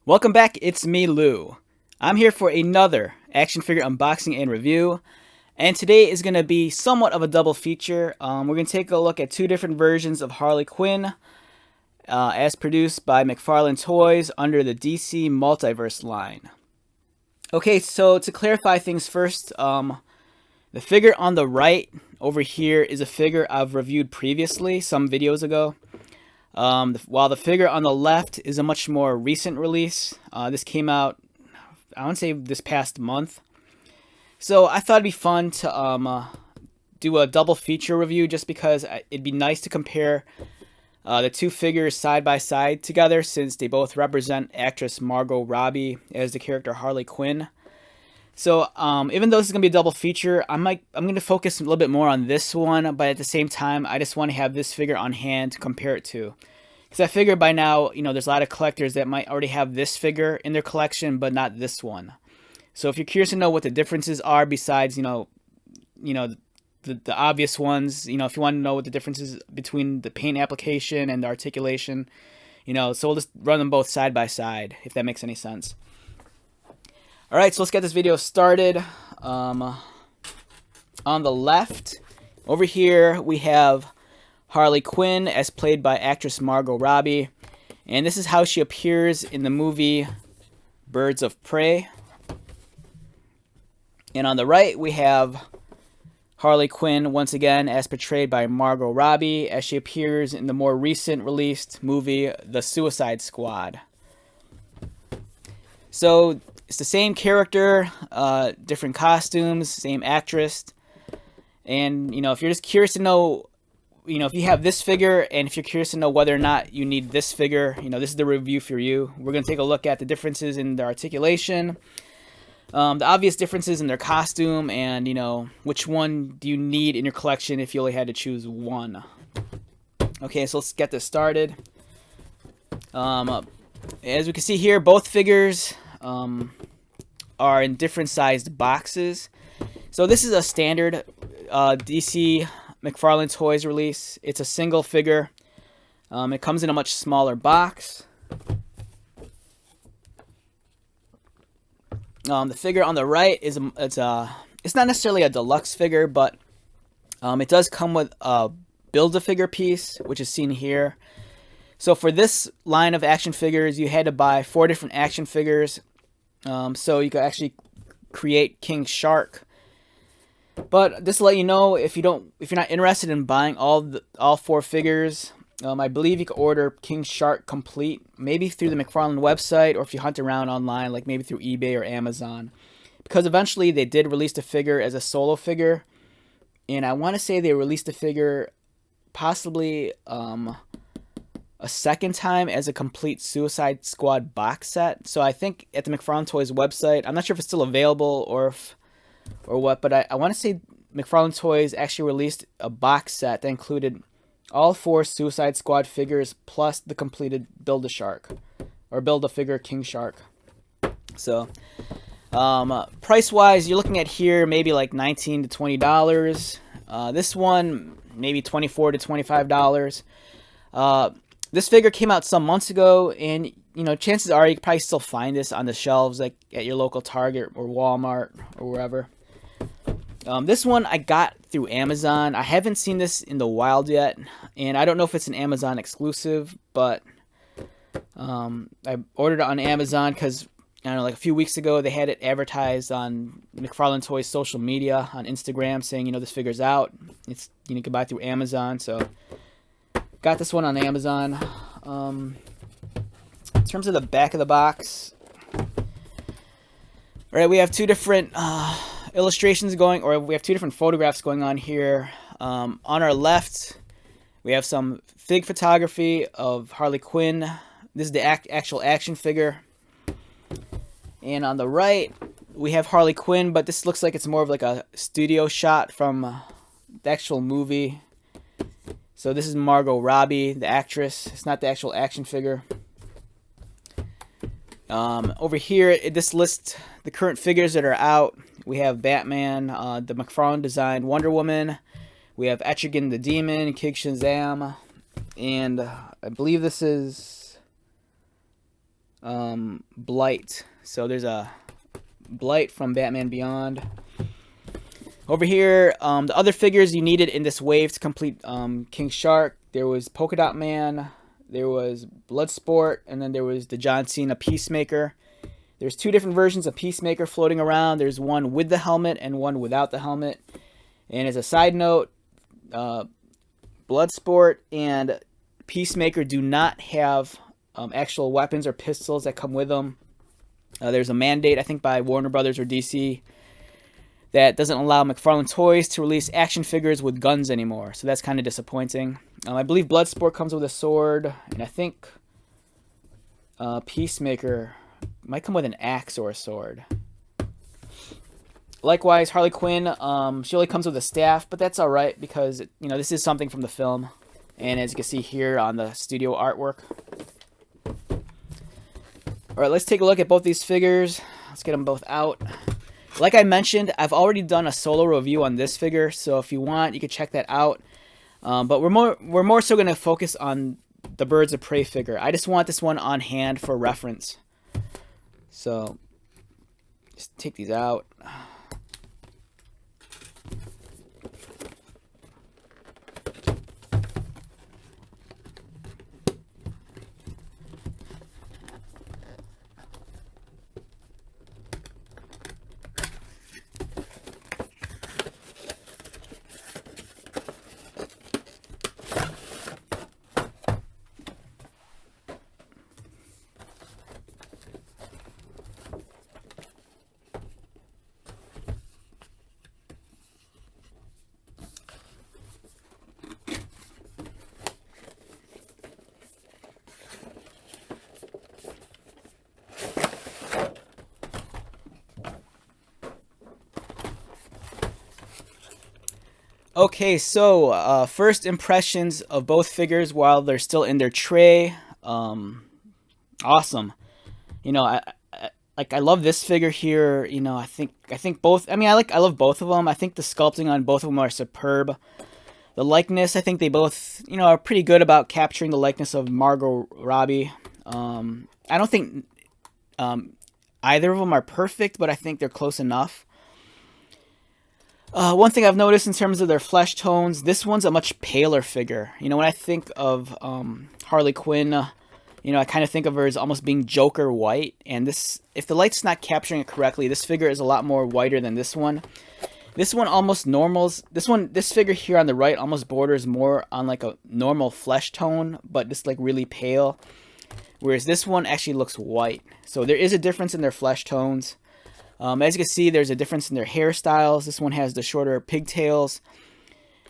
Welcome back, it's me, Lou. I'm here for another action figure unboxing and review, and today is going to be somewhat of a double feature. We're going to take a look at two different versions of Harley Quinn, as produced by McFarlane Toys under the DC Multiverse line. Okay, so to clarify things first, the figure on the right over here is a figure I've reviewed previously, some videos ago. While the figure on the left is a much more recent release. This came out, I want to say, this past month. So I thought it'd be fun to do a double feature review, just because it'd be nice to compare the two figures side by side together, since they both represent actress Margot Robbie as the character Harley Quinn. So even though this is going to be a double feature, I'm going to focus a little bit more on this one, but at the same time, I just want to have this figure on hand to compare it to. Because I figure by now, there's a lot of collectors that might already have this figure in their collection, but not this one. So if you're curious to know what the differences are besides, the obvious ones, if you want to know what the differences between the paint application and the articulation, so we'll just run them both side by side, if that makes any sense. Alright, so let's get this video started. On the left, over here, we have Harley Quinn, as played by actress Margot Robbie. And this is how she appears in the movie Birds of Prey. And on the right, we have Harley Quinn, once again, as portrayed by Margot Robbie, as she appears in the more recent released movie, The Suicide Squad. So it's the same character, different costumes, same actress. And, if you're just curious to know, if you have this figure, and if you're curious to know whether or not you need this figure, this is the review for you. We're going to take a look at the differences in their articulation, the obvious differences in their costume, and, which one do you need in your collection if you only had to choose one. Okay, so let's get this started. As we can see here, both figures are in different sized boxes. So this is a standard DC McFarlane Toys release. It's a single figure. It comes in a much smaller box. The figure on the right is it's not necessarily a deluxe figure, but it does come with a Build-A-Figure piece, which is seen here. So for this line of action figures, you had to buy 4 different action figures. So you could actually create King Shark. But just to let you know, if you're not interested in buying all 4 figures, I believe you can order King Shark complete, maybe through the McFarlane website, or if you hunt around online, like maybe through eBay or Amazon. Because eventually they did release the figure as a solo figure, and I want to say they released the figure possibly a second time as a complete Suicide Squad box set. So I think at the McFarlane Toys website, I'm not sure if it's still available or what, but I want to say McFarlane Toys actually released a box set that included all 4 Suicide Squad figures plus the completed Build-A-Shark, or Build-A-Figure King Shark. So price-wise, you're looking at here maybe like $19 to $20. This one maybe $24 to $25. This figure came out some months ago, and chances are you could probably still find this on the shelves, like at your local Target or Walmart or wherever. This one I got through Amazon. I haven't seen this in the wild yet, and I don't know if it's an Amazon exclusive, but I ordered it on Amazon because, I don't know, like a few weeks ago they had it advertised on McFarlane Toys social media on Instagram, saying this figure's out. It's you can buy it through Amazon, so got this one on Amazon. In terms of the back of the box, right, we have 2 different illustrations going, or we have 2 different photographs going on here. On our left, we have some fig photography of Harley Quinn. This is the actual action figure. And on the right, we have Harley Quinn, but this looks like it's more of like a studio shot from the actual movie. So this is Margot Robbie, the actress. It's not the actual action figure. Over here, this lists the current figures that are out. We have Batman, the McFarlane designed Wonder Woman. We have Etrigan the Demon, King Shazam, and I believe this is Blight. So there's a Blight from Batman Beyond. Over here, the other figures you needed in this wave to complete King Shark. There was Polka Dot Man, there was Bloodsport, and then there was the John Cena Peacemaker. There's two different versions of Peacemaker floating around. There's one with the helmet and one without the helmet. And as a side note, Bloodsport and Peacemaker do not have actual weapons or pistols that come with them. There's a mandate, I think, by Warner Brothers or DC that doesn't allow McFarlane Toys to release action figures with guns anymore. So that's kind of disappointing. I believe Bloodsport comes with a sword, and I think Peacemaker might come with an axe or a sword. Likewise, Harley Quinn, she only comes with a staff, but that's alright because, you know, this is something from the film. And as you can see here on the studio artwork. Alright, let's take a look at both these figures. Let's get them both out. Like I mentioned, I've already done a solo review on this figure, so if you want, you can check that out. But we're more so going to focus on the Birds of Prey figure. I just want this one on hand for reference. So, just take these out. Okay, so first impressions of both figures while they're still in their tray. Awesome. You know, I love this figure here. You know, I think both. I mean, I love both of them. I think the sculpting on both of them are superb. The likeness, I think they both, you know, are pretty good about capturing the likeness of Margot Robbie. I don't think either of them are perfect, but I think they're close enough. One thing I've noticed in terms of their flesh tones, this one's a much paler figure. You know, when I think of Harley Quinn, you know, I kind of think of her as almost being Joker white. And this, if the light's not capturing it correctly, this figure is a lot more whiter than this one. This one almost normals. This figure here on the right almost borders more on like a normal flesh tone, but just like really pale. Whereas this one actually looks white. So there is a difference in their flesh tones. As you can see, there's a difference in their hairstyles. This one has the shorter pigtails.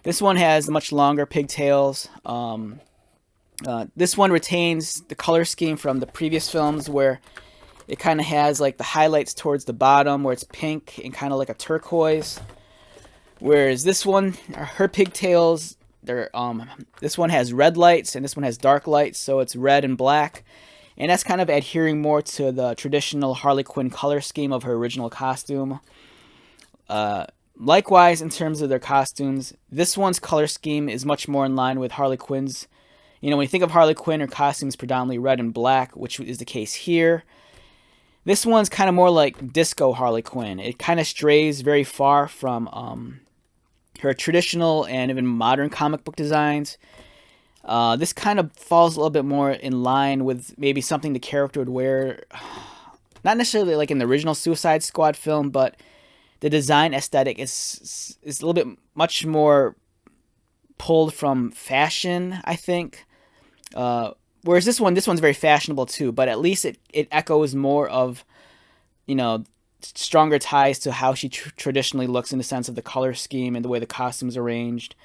This one has much longer pigtails. This one retains the color scheme from the previous films where it kind of has like the highlights towards the bottom where it's pink and kind of like a turquoise. Whereas this one, her pigtails, this one has red lights and this one has dark lights, so it's red and black. And that's kind of adhering more to the traditional Harley Quinn color scheme of her original costume. Likewise, in terms of their costumes, this one's color scheme is much more in line with Harley Quinn's. You know, when you think of Harley Quinn, her costume is predominantly red and black, which is the case here. This one's kind of more like disco Harley Quinn. It kind of strays very far from her traditional and even modern comic book designs. This kind of falls a little bit more in line with maybe something the character would wear, not necessarily like in the original Suicide Squad film, but the design aesthetic is a little bit much more pulled from fashion, I think. Whereas this one's very fashionable too, but at least it echoes more of, you know, stronger ties to how she traditionally looks in the sense of the color scheme and the way the costume's arranged.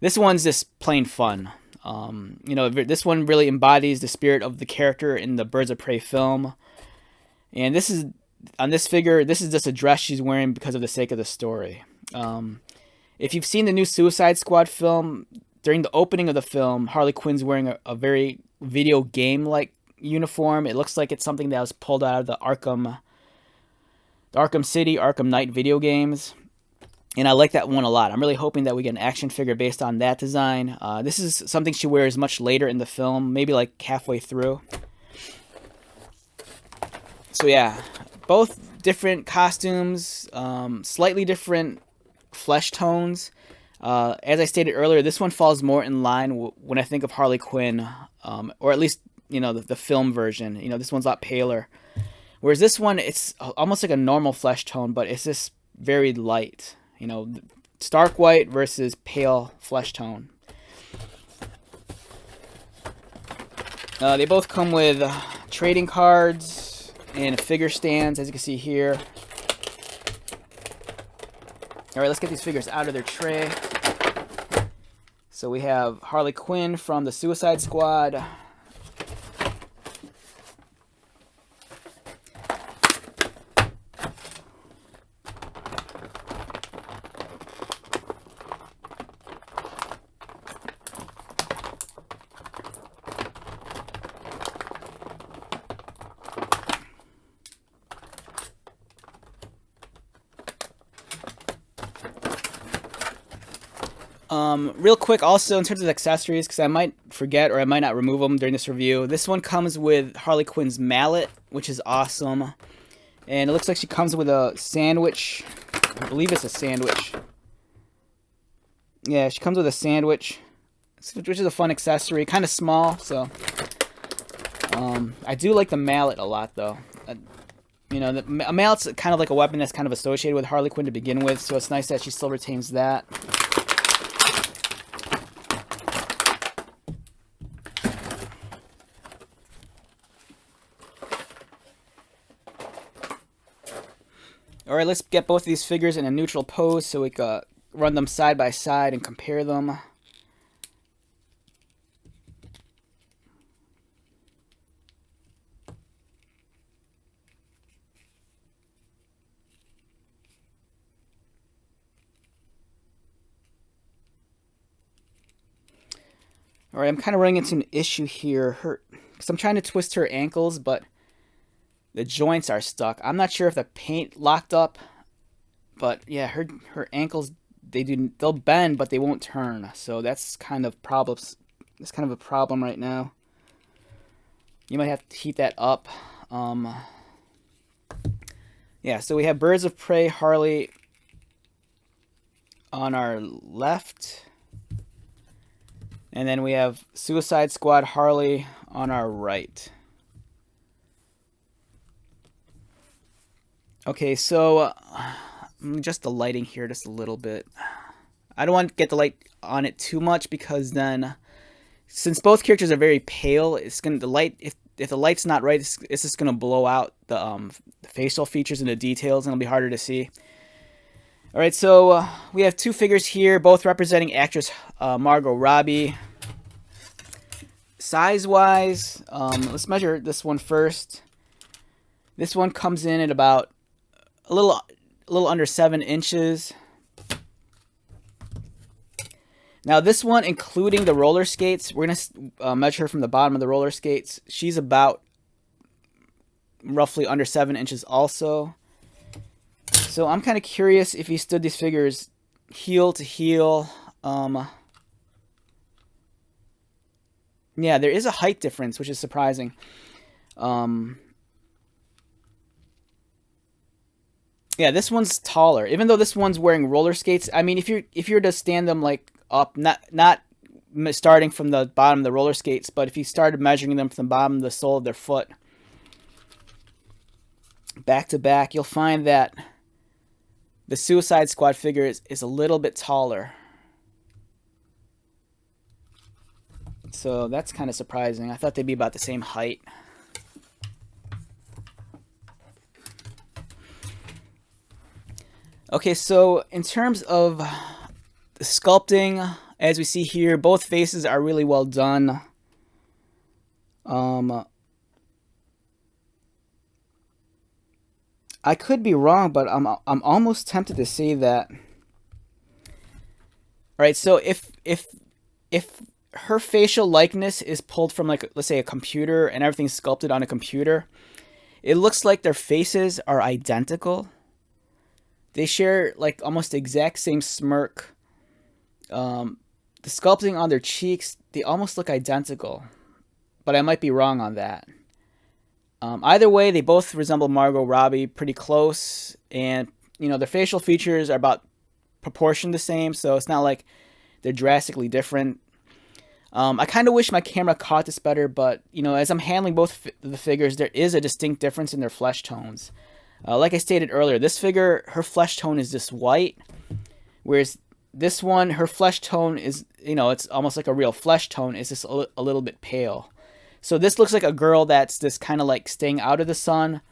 This one's just plain fun. You know, this one really embodies the spirit of the character in the Birds of Prey film. And this is, on this figure, this is just a dress she's wearing because of the sake of the story. If you've seen the new Suicide Squad film, during the opening of the film, Harley Quinn's wearing a very video game-like uniform. It looks like it's something that was pulled out of the Arkham City, Arkham Knight video games. And I like that one a lot. I'm really hoping that we get an action figure based on that design. This is something she wears much later in the film, maybe like halfway through. So yeah, both different costumes, slightly different flesh tones. As I stated earlier, this one falls more in line when I think of Harley Quinn, or at least the film version. This one's a lot paler, whereas this one it's almost like a normal flesh tone, but it's just very light. Stark white versus pale flesh tone. They both come with trading cards and figure stands, as you can see here. Alright, let's get these figures out of their tray. So we have Harley Quinn from the Suicide Squad. Real quick, also in terms of accessories, because I might forget or I might not remove them during this review. This one comes with Harley Quinn's mallet, which is awesome. And it looks like she comes with a sandwich. I believe it's a sandwich. Yeah, she comes with a sandwich, which is a fun accessory. Kind of small, so... I do like the mallet a lot, though. A mallet's kind of like a weapon that's kind of associated with Harley Quinn to begin with, so it's nice that she still retains that. Alright, let's get both of these figures in a neutral pose so we can run them side by side and compare them. Alright, I'm kind of running into an issue here. Because I'm trying to twist her ankles, but the joints are stuck. I'm not sure if the paint locked up, but yeah, her ankles, they'll bend, but they won't turn. So that's kind of problems. That's kind of a problem right now. You might have to heat that up. Yeah, so we have Birds of Prey Harley on our left, and then we have Suicide Squad Harley on our right. Okay, so just the lighting here just a little bit. I don't want to get the light on it too much because then, since both characters are very pale, if the light's not right, it's just gonna blow out the facial features and the details, and it'll be harder to see. All right, so we have two figures here, both representing actress Margot Robbie. Size-wise, let's measure this one first. This one comes in at about a little under 7 inches. Now this one, including the roller skates, we're gonna measure her from the bottom of the roller skates. She's about roughly under 7 inches also. So I'm kind of curious if he stood these figures heel to heel. Yeah, there is a height difference, which is surprising. Yeah, this one's taller. Even though this one's wearing roller skates, I mean, if you were to stand them like up, not starting from the bottom of the roller skates, but if you started measuring them from the bottom of the sole of their foot, back to back, you'll find that the Suicide Squad figure is a little bit taller. So that's kind of surprising. I thought they'd be about the same height. Okay, so in terms of the sculpting, as we see here, both faces are really well done. I could be wrong, but I'm almost tempted to say that. All right, so if her facial likeness is pulled from, like, let's say a computer, and everything's sculpted on a computer, it looks like their faces are identical. They share like almost the exact same smirk. The sculpting on their cheeks, they almost look identical, but I might be wrong on that. Either way, they both resemble Margot Robbie pretty close, and their facial features are about proportioned the same, so it's not like they're drastically different. I kind of wish my camera caught this better, but as I'm handling both the figures, there is a distinct difference in their flesh tones. Like I stated earlier, this figure, her flesh tone is just white, whereas this one, her flesh tone is, it's almost like a real flesh tone. It's just a little bit pale. So this looks like a girl that's just kind of like staying out of the sun,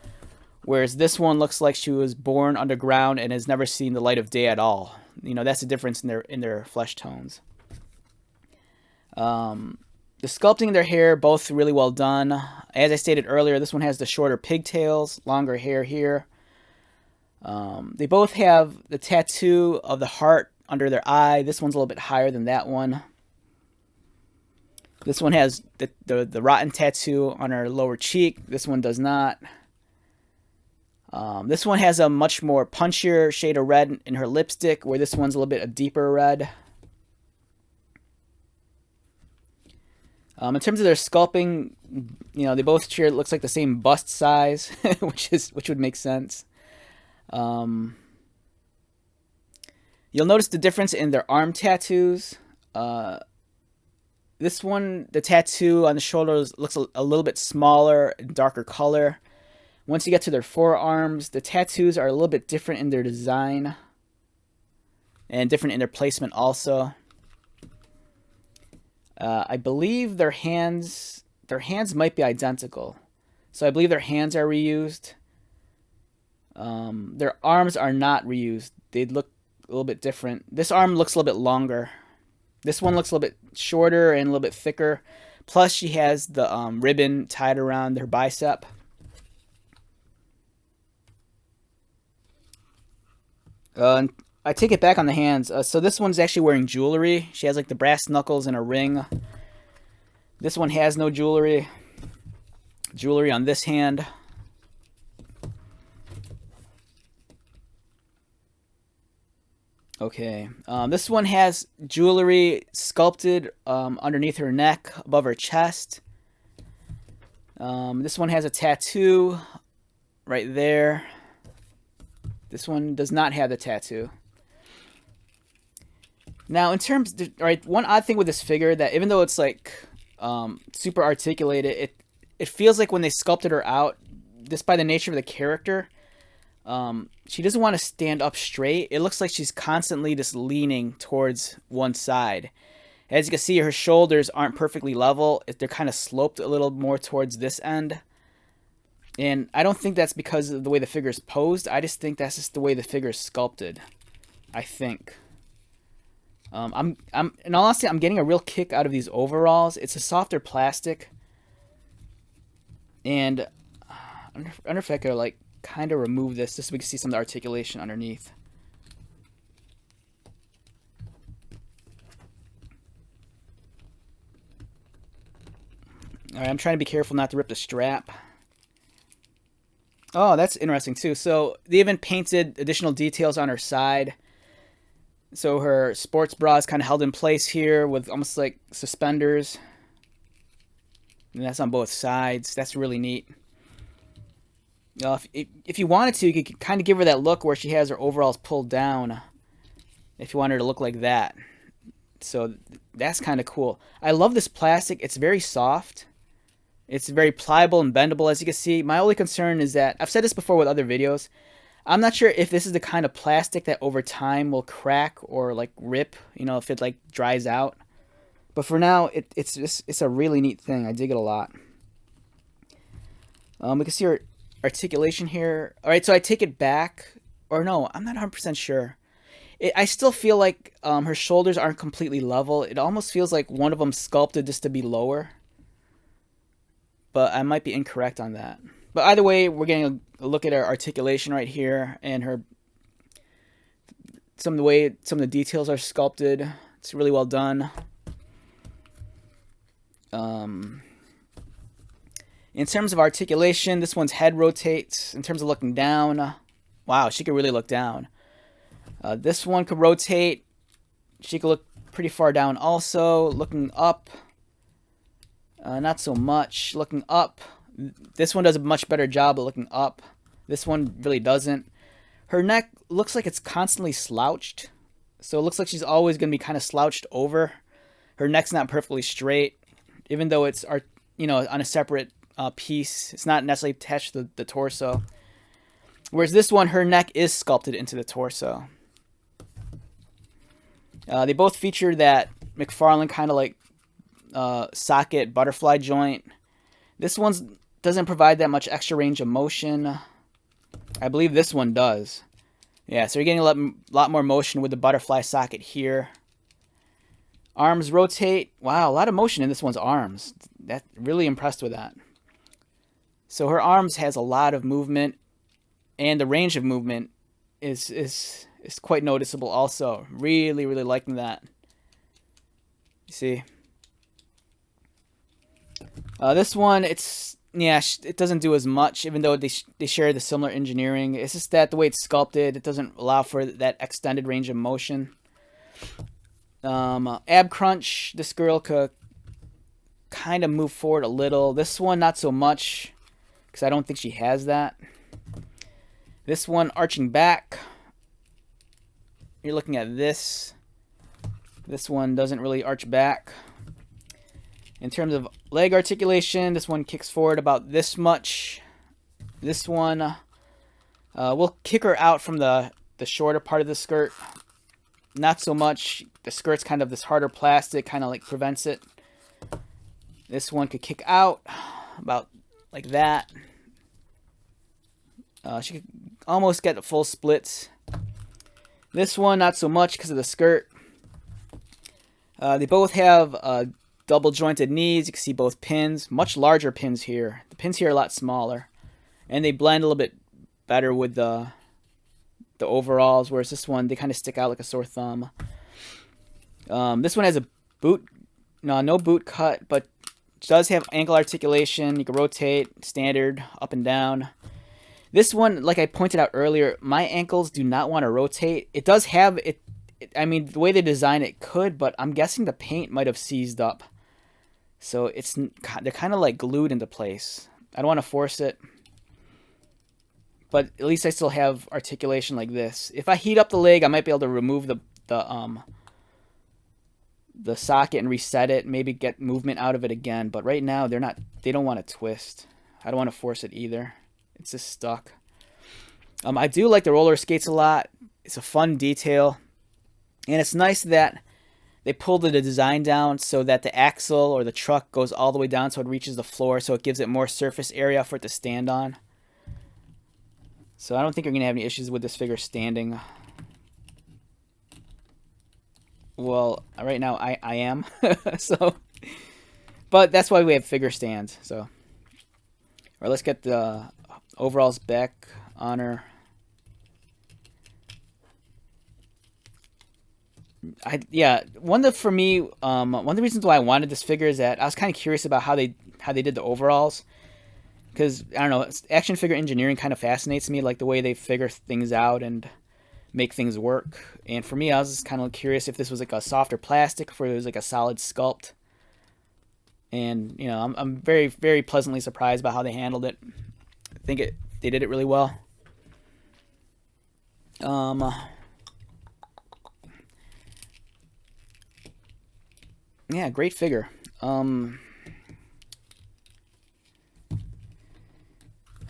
whereas this one looks like she was born underground and has never seen the light of day at all. That's the difference in their flesh tones. The sculpting of their hair, both really well done. As I stated earlier, this one has the shorter pigtails, longer hair here. They both have the tattoo of the heart under their eye. This one's a little bit higher than that one. This one has the rotten tattoo on her lower cheek. This one does not. This one has a much more punchier shade of red in her lipstick, where this one's a little bit a deeper red. In terms of their sculpting, they both share, it looks like the same bust size, which would make sense. You'll notice the difference in their arm tattoos. This one, the tattoo on the shoulders looks a little bit smaller, darker color. Once you get to their forearms, the tattoos are a little bit different in their design and different in their placement also. I believe their hands might be identical. So I believe their hands are reused. Their arms are not reused. They look a little bit different. This arm looks a little bit longer. This one looks a little bit shorter and a little bit thicker. Plus she has the ribbon tied around her bicep. I take it back on the hands. So this one's actually wearing jewelry. She has like the brass knuckles and a ring. This one has no jewelry. Jewelry on this hand. Okay. This one has jewelry sculpted underneath her neck, above her chest. This one has a tattoo right there. This one does not have the tattoo. Now, in terms, one odd thing with this figure, that even though it's like super articulated, it feels like when they sculpted her out, just by the nature of the character, she doesn't want to stand up straight. It looks like she's constantly just leaning towards one side. As you can see, her shoulders aren't perfectly level. They're kind of sloped a little more towards this end. And I don't think that's because of the way the figure is posed. I just think that's just the way the figure is sculpted. I think. In all honesty, I'm getting a real kick out of these overalls. It's a softer plastic. And I wonder if I could like kind of remove this just so we can see some of the articulation underneath. Alright, I'm trying to be careful not to rip the strap. Oh, that's interesting too. So they even painted additional details on her side. So her sports bra is kind of held in place here with almost like suspenders. And that's on both sides. That's really neat. If you wanted to, you could kind of give her that look where she has her overalls pulled down. If you want her to look like that. So that's kind of cool. I love this plastic. It's very soft. It's very pliable and bendable, as you can see. My only concern is that, I've said this before with other videos, I'm not sure if this is the kind of plastic that over time will crack or like rip, if it like dries out. But for now, it's a really neat thing. I dig it a lot. We can see her articulation here. Alright, so I take it back. Or no, I'm not 100% sure. I still feel like her shoulders aren't completely level. It almost feels like one of them sculpted just to be lower. But I might be incorrect on that. But either way, we're getting a look at her articulation right here, and some of the details are sculpted. It's really well done. In terms of articulation, this one's head rotates. In terms of looking down, wow, she could really look down. This one could rotate. She could look pretty far down also. Looking up, not so much. Looking up, This one does a much better job of looking up. This one really doesn't. Her neck looks like it's constantly slouched. So it looks like she's always going to be kind of slouched over. Her neck's not perfectly straight, even though it's, on a separate piece. It's not necessarily attached to the torso. Whereas this one, her neck is sculpted into the torso. They both feature that McFarlane kind of like socket butterfly joint. This one doesn't provide that much extra range of motion. I believe this one does. Yeah, so you're getting a lot more motion with the butterfly socket here. Arms rotate. Wow, a lot of motion in this one's arms. That really impressed with that. So her arms has a lot of movement, and the range of movement is quite noticeable also. Really, really liking that. You see? This one, it doesn't do as much, even though they share the similar engineering. It's just that the way it's sculpted, it doesn't allow for that extended range of motion. Ab crunch, this girl could kind of move forward a little. This one, not so much, because I don't think she has that. This one, arching back. You're looking at this. This one doesn't really arch back. In terms of leg articulation, this one kicks forward about this much. This one, we'll kick her out from the shorter part of the skirt. Not so much. The skirt's kind of this harder plastic, kind of like prevents it. This one could kick out about like that. She could almost get the full splits. This one, not so much because of the skirt. They both have double jointed knees. You can see both pins. Much larger pins here. The pins here are a lot smaller. And they blend a little bit better with the overalls, whereas this one, they kind of stick out like a sore thumb. This one has a boot. No boot cut, but does have ankle articulation. You can rotate, standard, up and down. This one, like I pointed out earlier, my ankles do not want to rotate. It does have it. I mean, the way they design it could, but I'm guessing the paint might have seized up. So they're kind of like glued into place. I don't want to force it. But at least I still have articulation like this. If I heat up the leg, I might be able to remove the socket and reset it. Maybe get movement out of it again. But right now, they don't want to twist. I don't want to force it either. It's just stuck. I do like the roller skates a lot. It's a fun detail. And it's nice that they pulled the design down so that the axle or the truck goes all the way down so it reaches the floor, so it gives it more surface area for it to stand on. So I don't think you're going to have any issues with this figure standing. Well, right now I am. So, but that's why we have figure stands. So, all right, let's get the overalls back on her. One of the reasons why I wanted this figure is that I was kind of curious about how they did the overalls, because I don't know, action figure engineering kind of fascinates me, like the way they figure things out and make things work. And for me, I was just kind of curious if this was like a softer plastic, or if it was like a solid sculpt. And I'm very, very pleasantly surprised by how they handled it. I think they did it really well. Yeah, great figure.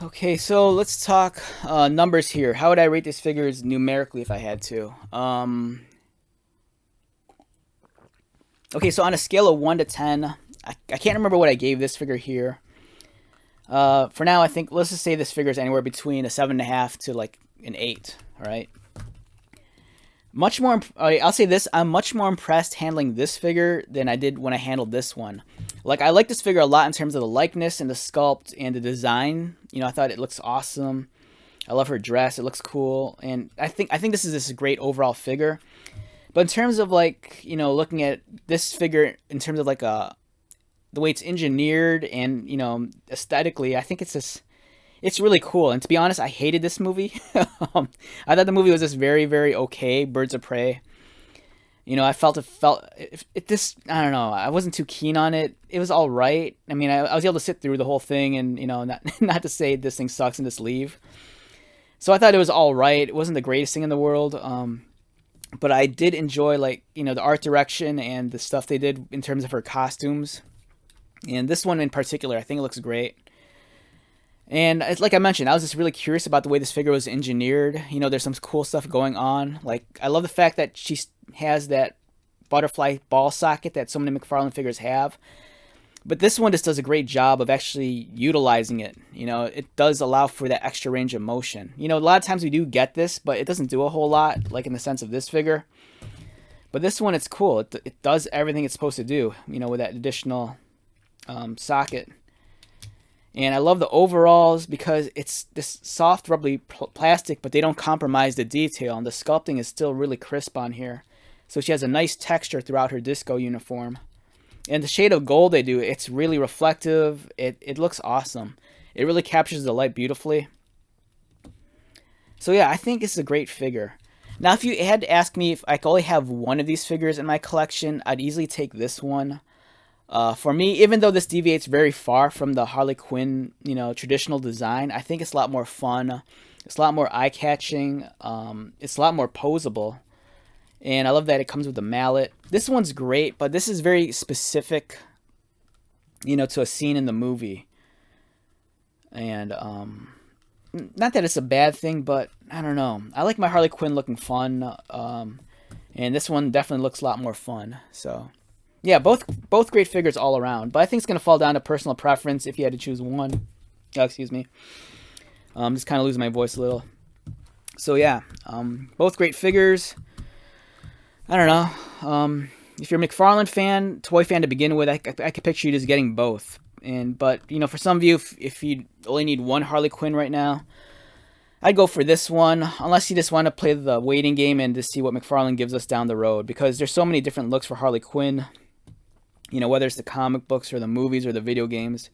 Okay, so let's talk numbers here. How would I rate these figures numerically if I had to? Okay, so on a scale of 1 to 10, I can't remember what I gave this figure here. For now, I think, let's just say this figure is anywhere between a 7.5 to like an 8, all right? I'll say this, I'm much more impressed handling this figure than I did when I handled this one. Like, I like this figure a lot in terms of the likeness and the sculpt and the design. I thought it looks awesome. I love her dress. It looks cool. And I think this is a great overall figure. But in terms of like, looking at this figure in terms of like the way it's engineered and, aesthetically, I think it's really cool. And to be honest, I hated this movie. I thought the movie was just very, very okay. Birds of Prey. You know, this, I don't know, I wasn't too keen on it. It was all right. I mean, I was able to sit through the whole thing, and you know, not not to say this thing sucks and just leave. So I thought it was all right. It wasn't the greatest thing in the world, but I did enjoy, like, you know, the art direction and the stuff they did in terms of her costumes. And this one in particular, I think it looks great. And it's like I mentioned, I was just really curious about the way this figure was engineered. You know, there's some cool stuff going on. Like, I love the fact that she has that butterfly ball socket that so many McFarlane figures have. But this one just does a great job of actually utilizing it. You know, it does allow for that extra range of motion. You know, a lot of times we do get this, but it doesn't do a whole lot, like in the sense of this figure. But this one, it's cool. It does everything it's supposed to do, you know, with that additional socket. And I love the overalls because it's this soft, rubbly plastic, but they don't compromise the detail. And the sculpting is still really crisp on here. So she has a nice texture throughout her disco uniform. And the shade of gold they do, it's really reflective. It looks awesome. It really captures the light beautifully. So yeah, I think it's a great figure. Now, if you had to ask me if I could only have one of these figures in my collection, I'd easily take this one. For me, even though this deviates very far from the Harley Quinn, you know, traditional design, I think it's a lot more fun. It's a lot more eye-catching. It's a lot more posable. And I love that it comes with a mallet. This one's great, but this is very specific, you know, to a scene in the movie. And not that it's a bad thing, but I don't know. I like my Harley Quinn looking fun. And this one definitely looks a lot more fun. So yeah, both great figures all around. But I think it's going to fall down to personal preference if you had to choose one. Oh, excuse me. Just kind of losing my voice a little. So yeah, both great figures. I don't know. If you're a McFarlane fan, toy fan to begin with, I could picture you just getting both. But you know, for some of you, if you only need one Harley Quinn right now, I'd go for this one, unless you just want to play the waiting game and just see what McFarlane gives us down the road. Because there's so many different looks for Harley Quinn. You know, whether it's the comic books or the movies or the video games.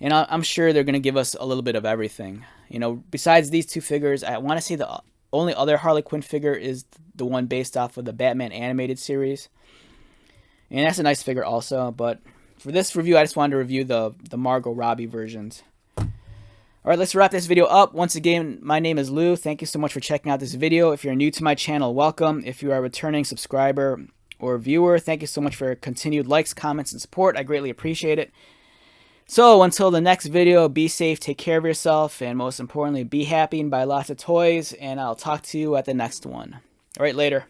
And I'm sure they're going to give us a little bit of everything. You know, besides these two figures, I want to say the only other Harley Quinn figure is the one based off of the Batman animated series. And that's a nice figure also. But for this review, I just wanted to review the Margot Robbie versions. Alright, let's wrap this video up. Once again, my name is Lou. Thank you so much for checking out this video. If you're new to my channel, welcome. If you are a returning subscriber or viewer, thank you so much for your continued likes, comments, and support. I greatly appreciate it. So, until the next video, be safe, take care of yourself, and most importantly, be happy and buy lots of toys, and I'll talk to you at the next one. Alright, later.